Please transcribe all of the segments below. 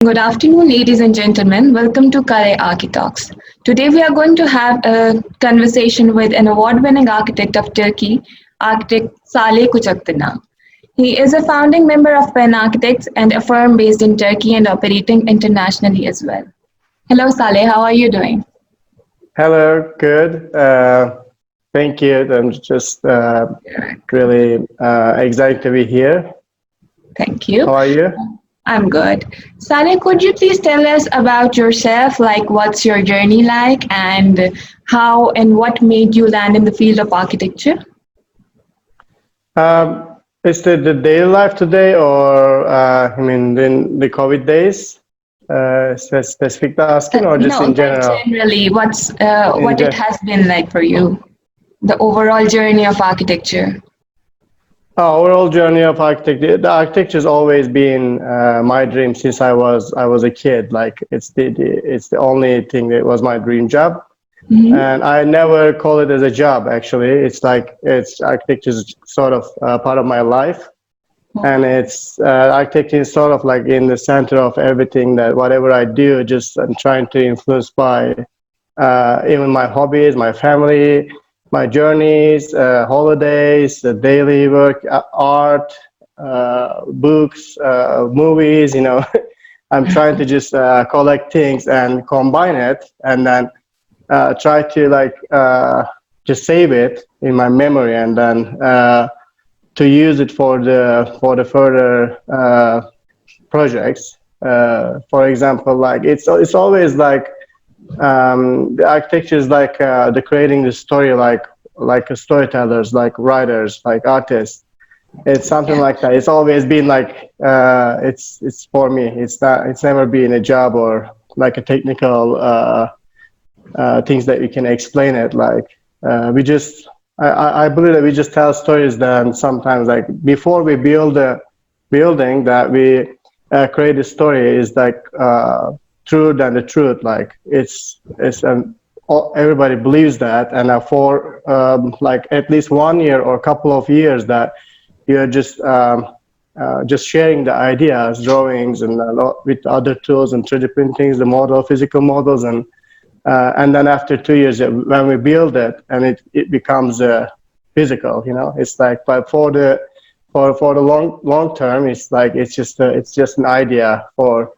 Good afternoon, ladies and gentlemen. Welcome to KALE Talks. Today we are going to have a conversation with an award-winning architect of Turkey, Architect Salih Kucuktuna. He is a founding member of PEN Architects and a firm based in Turkey and operating internationally as well. Hello, Saleh. How are you doing? Hello, good. Thank you. I'm just really excited to be here. Thank you. How are you? I'm good. Saleh, could you please tell us about yourself? Like, what's your journey like, and how and what made you land in the field of architecture? Is it the daily life today, or in the COVID days? Specific asking, or just No, in but general? generally, In what it gen has been like for you, the overall journey of architecture. Overall journey of architecture. The architecture has always been my dream since I was a kid. Like it's the only thing that was my dream job. And I never call it as a job, actually. It's like it's architecture is sort of part of my life, and it's architecture is sort of like in the center of everything. That whatever I do, just I'm trying to influence by even my hobbies, my family, my journeys, holidays, daily work, art, books, movies. I'm trying to just collect things and combine it, and then try to just save it in my memory, and then to use it for the further projects. For example, like it's always like the architecture is like the creating the story, like storytellers, like writers, like artists. It's something Yeah. like that. It's always been like it's for me. It's never been a job or like a technical things that you can explain it. Like we just I believe that we just tell stories. Then sometimes, like before we build a building, that we create a story is like truth than the truth. Like it's everybody believes that, and for like at least 1 year or a couple of years, that you're just sharing the ideas, drawings, and with other tools and 3D printings, the model, physical models, and then after 2 years, when we build it, and it becomes physical. It's like, but for the long term, it's like it's just an idea for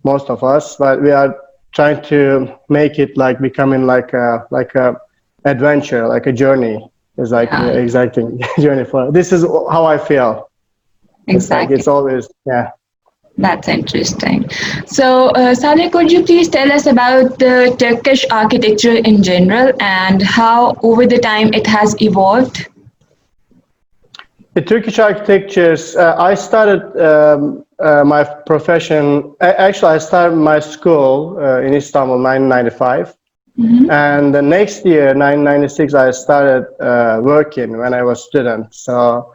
most of us, but we are trying to make it like becoming like a adventure, like a journey. It's like Yeah, exciting journey for. This is how I feel. It's like exactly. it's always, yeah. That's interesting. So, Saleh, could you please tell us about the Turkish architecture in general and how over the time it has evolved? The Turkish architectures. I started my profession. Actually, I started my school in Istanbul, 1995, and the next year, 1996, I started working when I was student. So,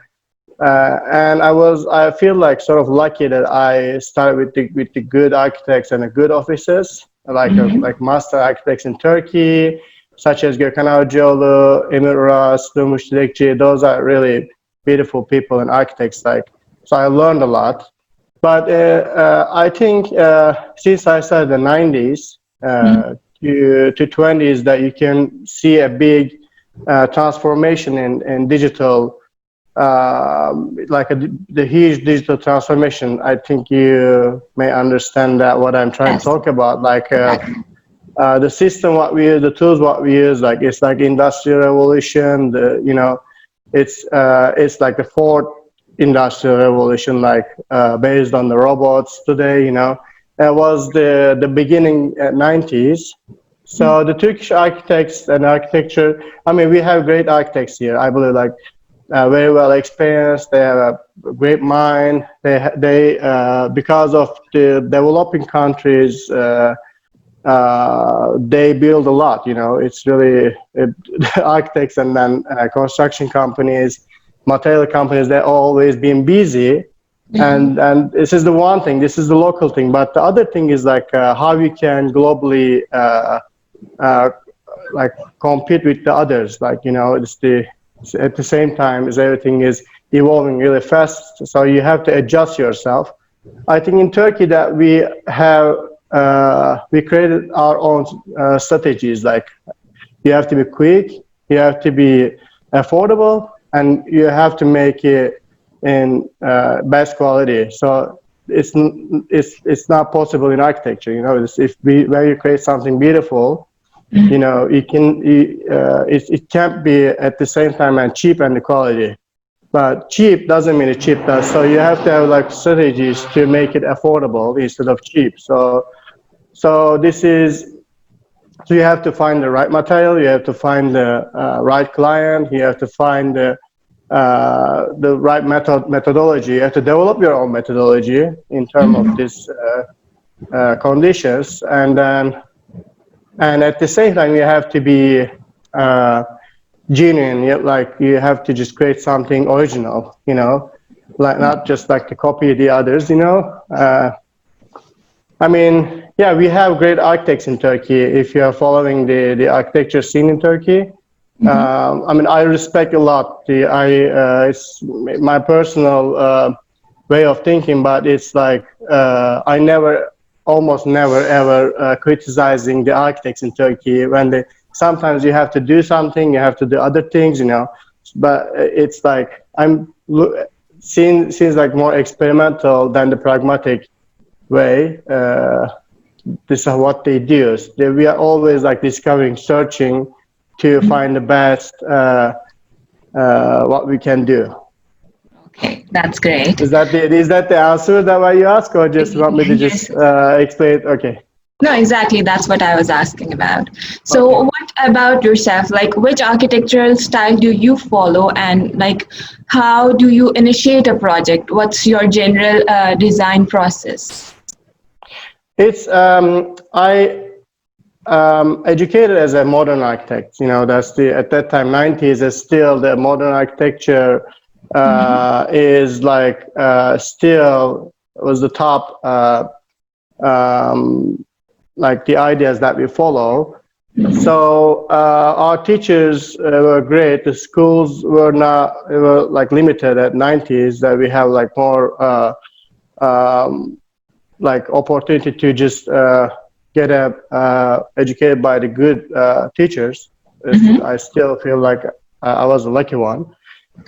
and I feel like sort of lucky that I started with the good architects and the good officers, like master architects in Turkey, such as Gökhan Avcıoğlu, Emir Uras, Durmuş Dilekçi. Those are really beautiful people and architects. Like, so I learned a lot. But I think since I started the 90s to 20s, that you can see a big transformation in digital, the huge digital transformation. I think you may understand that what I'm trying to Yes, talk about. Like exactly. the system what we use, the tools what we use, like it's like industrial revolution. It's like the fourth industrial revolution, like based on the robots today. It was the beginning at 90s. So the Turkish architects and architecture. I mean, we have great architects here. I believe, like very well experienced. They have a great mind. They because of the developing countries. They build a lot. It's really architects, and then construction companies, material companies. They're always been busy, and this is the one thing. This is the local thing. But the other thing is like how you can globally like compete with the others. Like at the same time as everything is evolving really fast, so you have to adjust yourself. I think in Turkey that we created our own strategies. Like you have to be quick, you have to be affordable, and you have to make it in best quality. So it's not possible in architecture. You know, when you create something beautiful, you know, it can't be at the same time and cheap and the quality. But cheap doesn't mean it cheap does. So you have to have like strategies to make it affordable instead of cheap. So you have to find the right material, you have to find the right client, you have to find the right methodology. You have to develop your own methodology in terms of these conditions, and at the same time you have to be genuine. Like you have to just create something original, you know, like not just like to copy the others, you know. I mean, yeah, we have great architects in Turkey. If you are following the architecture scene in Turkey, I mean, I respect a lot. It's my personal way of thinking, but it's like I almost never ever criticizing the architects in Turkey when they. Sometimes you have to do something, you have to do other things, you know. But it's like seems like more experimental than the pragmatic way. This is what they do. We are always like discovering, searching to find the best what we can do. Okay, that's great. Is that the answer that why you ask, or just want me to just explain it? Okay. No, exactly. That's what I was asking about. So, Okay. what about yourself? Like, which architectural style do you follow, and like, how do you initiate a project? What's your general design process? It's I educated as a modern architect. You know, that's at that time 90s is still the modern architecture is like still was the top like the ideas that we follow. So our teachers were great. The schools were like limited at 90s, that we have like more like opportunity to just get educated by the good teachers. I still feel like I was a lucky one.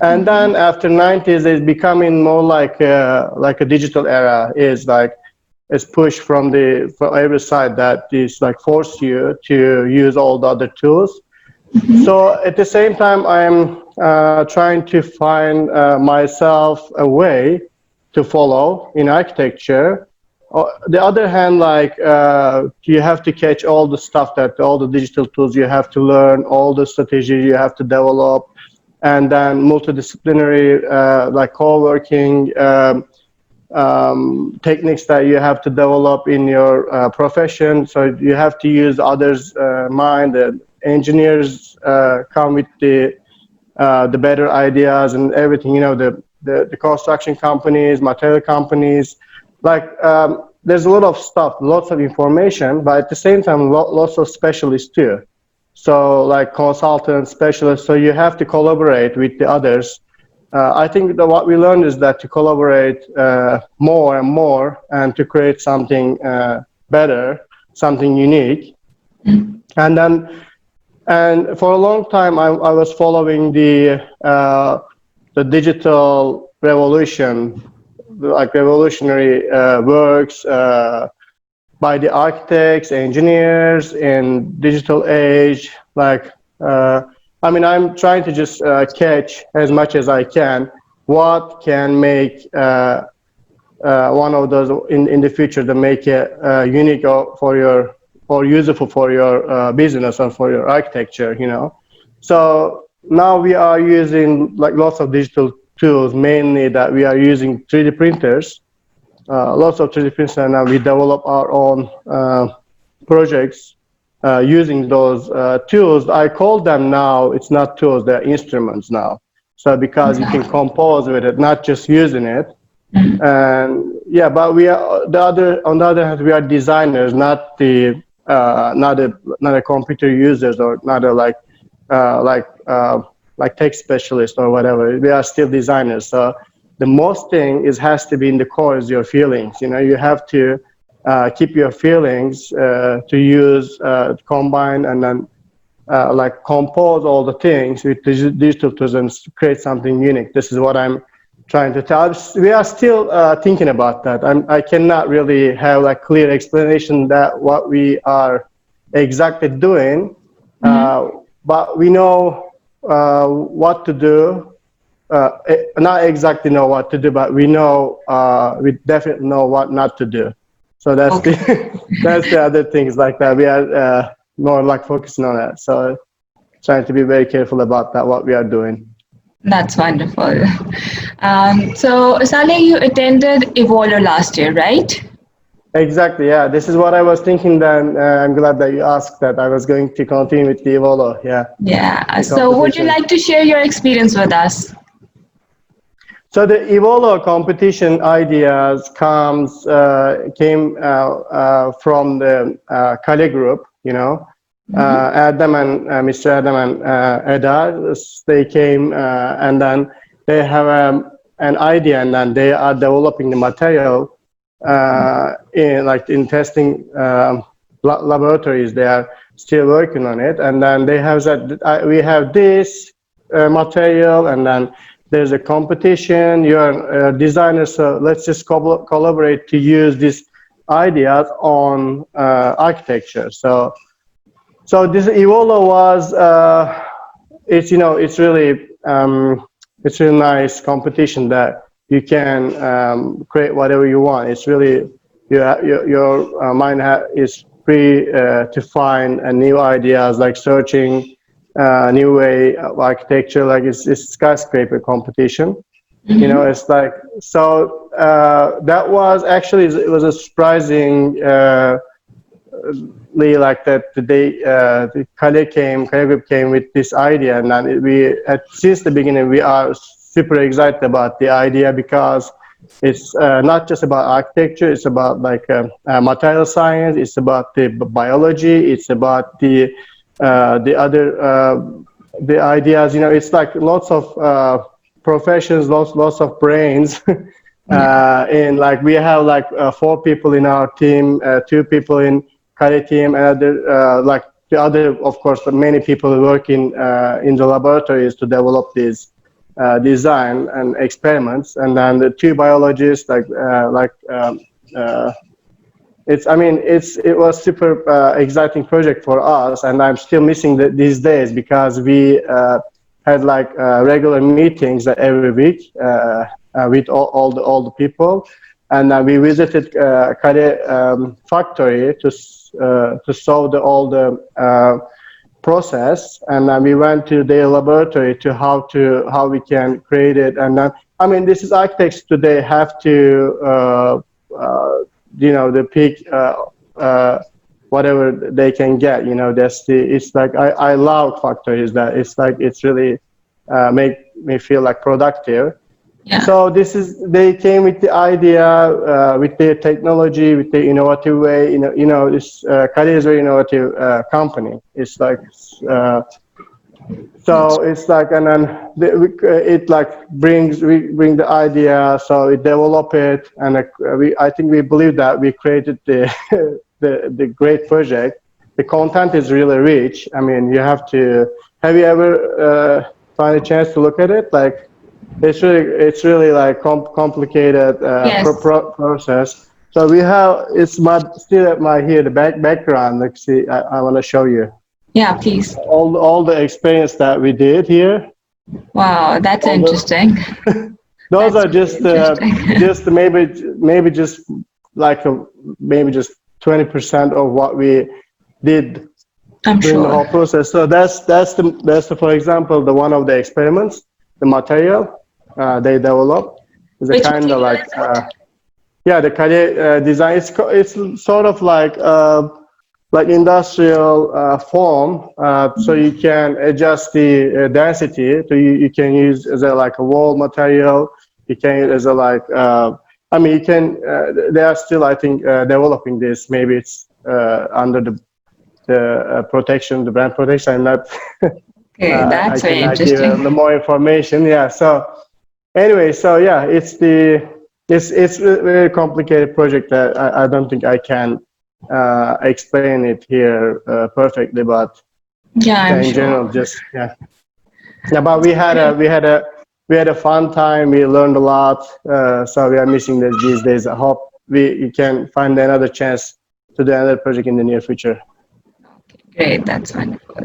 And then after 90s, it's becoming more like a digital era. Is like it's pushed from every side that is like force you to use all the other tools. So at the same time, I'm trying to find myself a way to follow in architecture. On the other hand, like you have to catch all the stuff all the digital tools you have to learn, all the strategies you have to develop, and then multidisciplinary like co-working techniques that you have to develop in your profession. So you have to use others' mind. The engineers come with the better ideas and everything. You know, the construction companies, material companies. Like there's a lot of stuff, lots of information, but at the same time, lots of specialists too. So like consultants, specialists. So you have to collaborate with the others. I think that what we learned is that to collaborate more and more, and to create something better, something unique. And for a long time, I was following the digital revolution, like revolutionary works by the architects, engineers in digital age. Like, I mean, I'm trying to just catch as much as I can what can make one of those in the future to make it unique or useful for your business or for your architecture, you know. So now we are using like lots of digital tools, mainly that we are using 3D printers, lots of 3D printers, and now we develop our own projects using those tools. I call them now, it's not tools, they're instruments now. So because you can compose with it, not just using it. And yeah, but on the other hand, we are designers, not a computer users, or not a like tech specialist or whatever. We are still designers. So the most thing is has to be in the core is your feelings. You know, you have to keep your feelings to use, combine, and then like compose all the things with digital tools and create something unique. This is what I'm trying to tell. We are still thinking about that. I cannot really have like clear explanation that what we are exactly doing, but we know what to do. Not exactly know what to do, but we know we definitely know what not to do. So that's Okay. the that's the other things like that. We are more like focusing on that. So trying to be very careful about that what we are doing. That's wonderful. So, Saleh, you attended Evolver last year, right? Exactly. Yeah. This is what I was thinking. Then I'm glad that you asked that. I was going to continue with the Evolo. Yeah. Yeah. The So, would you competition. like to share your experience with us? So the Evolo competition ideas came from the KALE group, you know. Adam and Mr. Adam and Eda, they came and then they have an idea and then they are developing the material in testing laboratories. They are still working on it, and then they have that we have this material, and then there's a competition. You're a designer, so let's just collaborate to use these ideas on architecture. So this Evolo was it's really nice competition that you can create whatever you want. It's really your mind is free to find new ideas, like searching new way of architecture. Like it's skyscraper competition. You know, it's like so. That was actually it was a surprising. Like that the KALE group came with this idea, and then since the beginning we are super excited about the idea because it's not just about architecture, it's about like material science, it's about the biology, it's about the ideas, you know, it's like lots of professions, lots of brains. And like we have like 4 people in our team, 2 people in KALE team, and like the other, of course, many people work in the laboratories to develop these design and experiments, and then the 2 biologists, it was super exciting project for us, and I'm still missing these days because we had like regular meetings every week with all the people, and we visited KALE factory to solve all the process, and we went to their laboratory to how we can create it, and then this is architects today have to the peak whatever they can get, you know. It's like I love factories, that it's like it's really make me feel like productive. Yeah. So they came with the idea with their technology, with the innovative way. This KALE is a very innovative company. It's like so it's like, and then it like we bring the idea, so we develop it, and I think we believe that we created the the great project. The content is really rich. You have to. Have you ever find a chance to look at it? Like, it's really like complicated Yes. process. So we have still at my here the background. Let's see. I want to show you. Yeah, please. All the experience that we did here. Wow, that's interesting. Those That's are just just maybe just like maybe just 20% of what we did I'm during the sure. whole process. So that's the for example, the one of the experiments, the material they developed is a Which kind of material like is it? yeah, the KALE design. It's sort of like industrial form, so you can adjust the density. So you can use as a wall material. You can use as you can. They are still, I think, developing this. Maybe it's under the protection, the brand protection. I'm not. Okay, I that's very cannot give a interesting. little more information. Yeah. So Anyway, so yeah, it's a very complicated project that I don't think I can explain it here perfectly, but Yeah, I'm in sure. general, just yeah. But we had a fun time. We learned a lot. So we are missing this these days. I hope we can find another chance to do another project in the near future. Great, that's wonderful.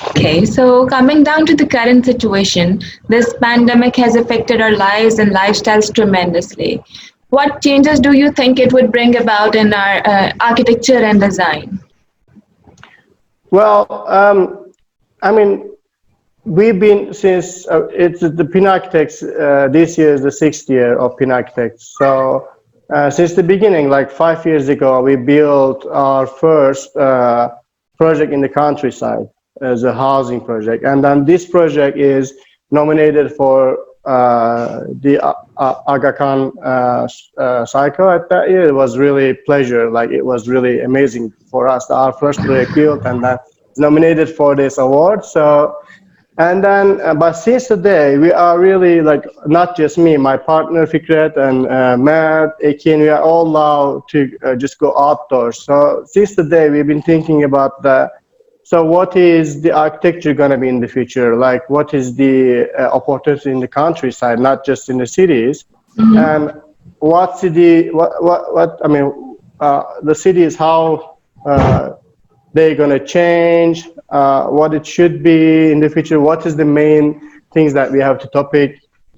Okay, so coming down to the current situation, this pandemic has affected our lives and lifestyles tremendously. What changes do you think it would bring about in our architecture and design? Well, I mean, we've been since it's the Pin Architects. This year is the sixth year of Pin Architects. So since the beginning, like 5 years ago, we built our first project in the countryside as a housing project, and then this project is nominated for the Aga Khan cycle at that year. It was really pleasure, like it was really amazing for us. Our first project built, and then nominated for this award. So. And then, but since today, we are really like, not just me, my partner Fikret and Matt, Ekin, we are all allowed to just go outdoors. So since today, we've been thinking about so what is the architecture going to be in the future? Like, what is the opportunity in the countryside, not just in the cities? And what city, I mean, the cities, how they're going to change, what it should be in the future, what is the main things that we have to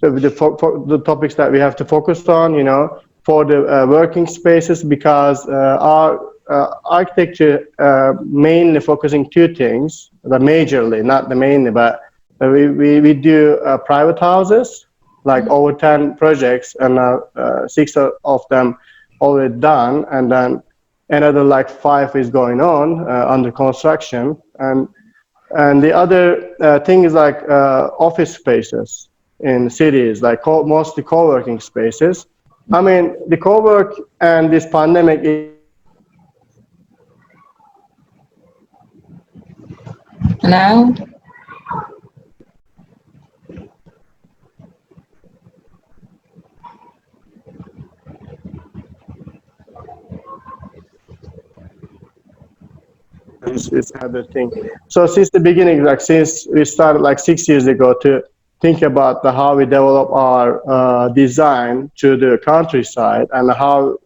the topics that we have to focus on, for the working spaces, because our architecture mainly focusing two things, the majorly, not the mainly, but we do private houses, like over 10 projects, and 6 of them already done, and then another like 5 is going on under construction, and the other thing is like office spaces in cities, like mostly co-working spaces. I mean, the co-work and this pandemic. Hello? Is another thing. So since the beginning, like since we started like 6 years ago to think about how we develop our design to the countryside, and how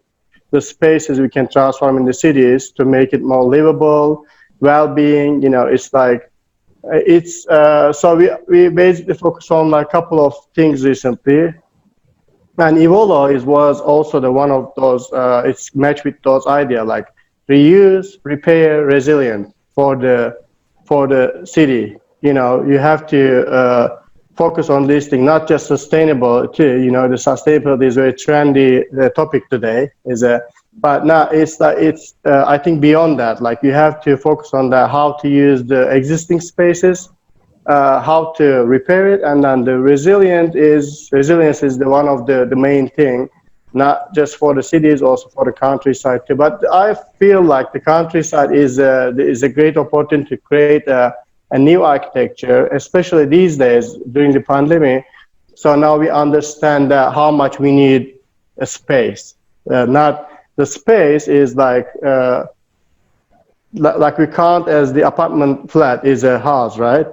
the spaces we can transform in the cities to make it more livable, well-being. It's like so we basically focus on like a couple of things recently. And Evolo was also the one of those. It's matched with those ideas like reuse, repair, resilient for the city. You have to focus on this thing, not just sustainable too. The sustainability is a very trendy topic today. But now it's I think beyond that. Like you have to focus on how to use the existing spaces, how to repair it, and then the resilience is the one of the main thing, not just for the cities, also for the countryside too. But I feel like the countryside is a great opportunity to create a new architecture, especially these days during the pandemic. So now we understand how much we need a space. Not the space is like we count as the apartment flat is a house, right?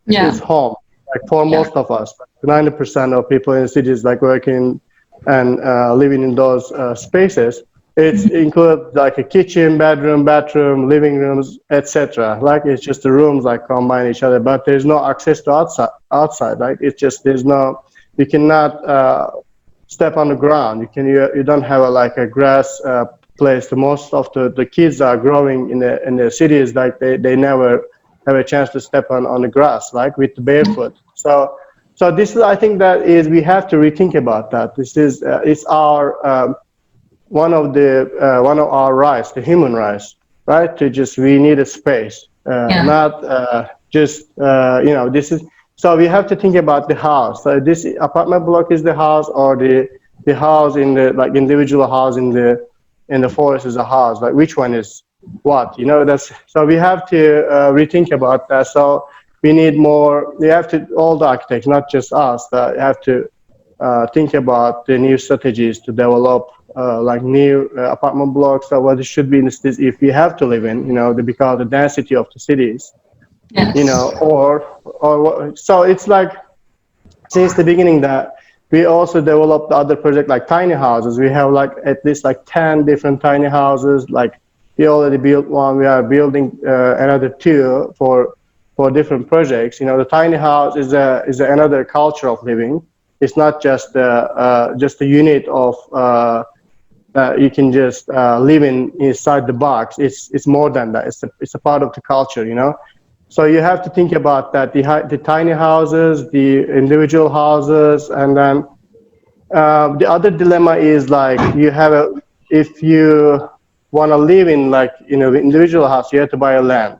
Yeah. It's home, like for most of us. 90% of people in the cities like working and living in those spaces. It's include like a kitchen, bedroom, living rooms, etc. Like it's just the rooms like combine each other, but there's no access to outside. Like it's just you cannot step on the ground. You don't have like a grass place. Most of the kids are growing in the cities, like they never have a chance to step on the grass, like with the barefoot. So this is, I think that is, we have to rethink about that. This is it's our one of our rights, the human rights, right? We need a space, not just this is. So we have to think about the house. So this apartment block is the house, or the house in the like individual house in the forest is a house. Like which one is what? So we have to rethink about that. So we need more. We have to, all the architects, not just us, that have to think about the new strategies to develop like new apartment blocks or what it should be in the cities if we have to live in, because the density of the cities, Yes. so it's like since the beginning that we also developed other projects like tiny houses. We have like at least like 10 different tiny houses. Like we already built one. We are building another two for different projects. The tiny house is another culture of living. It's not just a unit of you can just live inside the box. It's more than that. It's a part of the culture. So you have to think about that, the tiny houses, the individual houses, and then the other dilemma is like if you want to live in like individual house, you have to buy a land.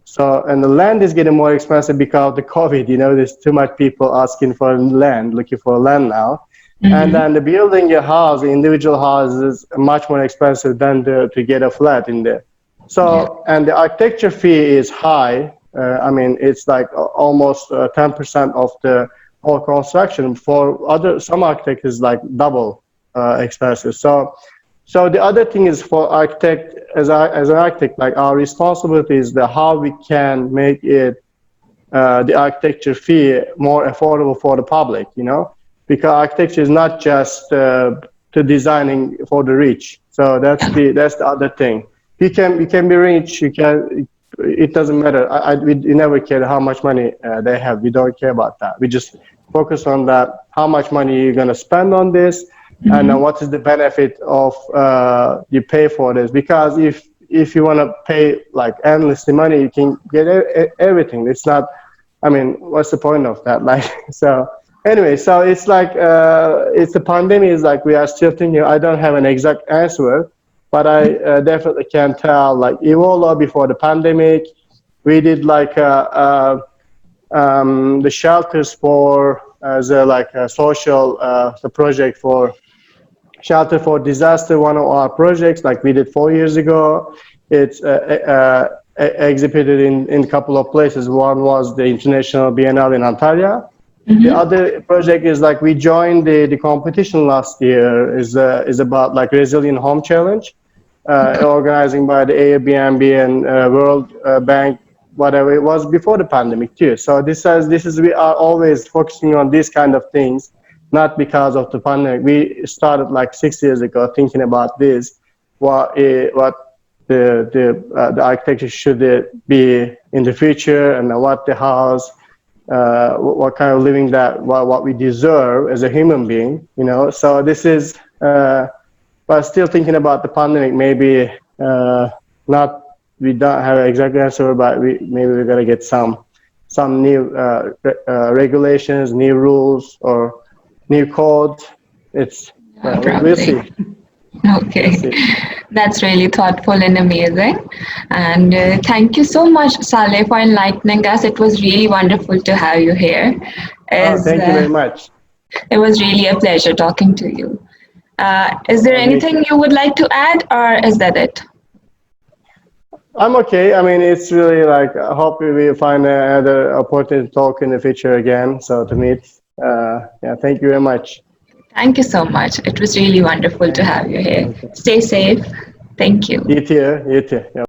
So, and the land is getting more expensive because of the COVID, there's too much people asking for land, looking for land now. And then the building your house, the individual house is much more expensive than to get a flat in there. So, and the architecture fee is high. I mean, it's like almost 10% of the whole construction. For some architects is like double expensive. So the other thing is for architect, as an architect, like our responsibility is how we can make it the architecture fee more affordable for the public, because architecture is not just to designing for the rich. So that's the other thing. You can be rich. It doesn't matter. We never care how much money they have. We don't care about that. We just focus on that. How much money you're gonna spend on this, and then what is the benefit of you pay for this? Because if you want to pay like endlessly money, you can get everything. It's not. I mean, what's the point of that? Like so. Anyway, so it's like it's the pandemic is like we are still thinking. I don't have an exact answer, but I definitely can tell. Like Evola before the pandemic, we did like the shelters for as a social the project for shelter for disaster. One of our projects, like we did 4 years ago, it's exhibited in a couple of places. One was the International Biennale in Antalya. The other project is like we joined the competition last year is about like Resilient Home Challenge, organizing by the Airbnb and World Bank, whatever. It was before the pandemic too. So this is we are always focusing on these kind of things, not because of the pandemic. We started like 6 years ago thinking about this, what the architecture should be in the future, and what the house. What kind of living what we deserve as a human being, So this is, but still thinking about the pandemic. Maybe not. We don't have an exact answer, but maybe we're gonna get some new regulations, new rules, or new codes. We'll see. Okay, that's really thoughtful and amazing. And thank you so much, Saleh, for enlightening us. It was really wonderful to have you here. Thank you very much. It was really a pleasure talking to you. Is there anything you would like to add, or is that it? I'm okay. I mean, it's really like, I hope we find another opportunity to talk in the future again. So to meet. Thank you very much. Thank you so much. It was really wonderful to have you here. Stay safe. Thank you. You too. You too. Yeah.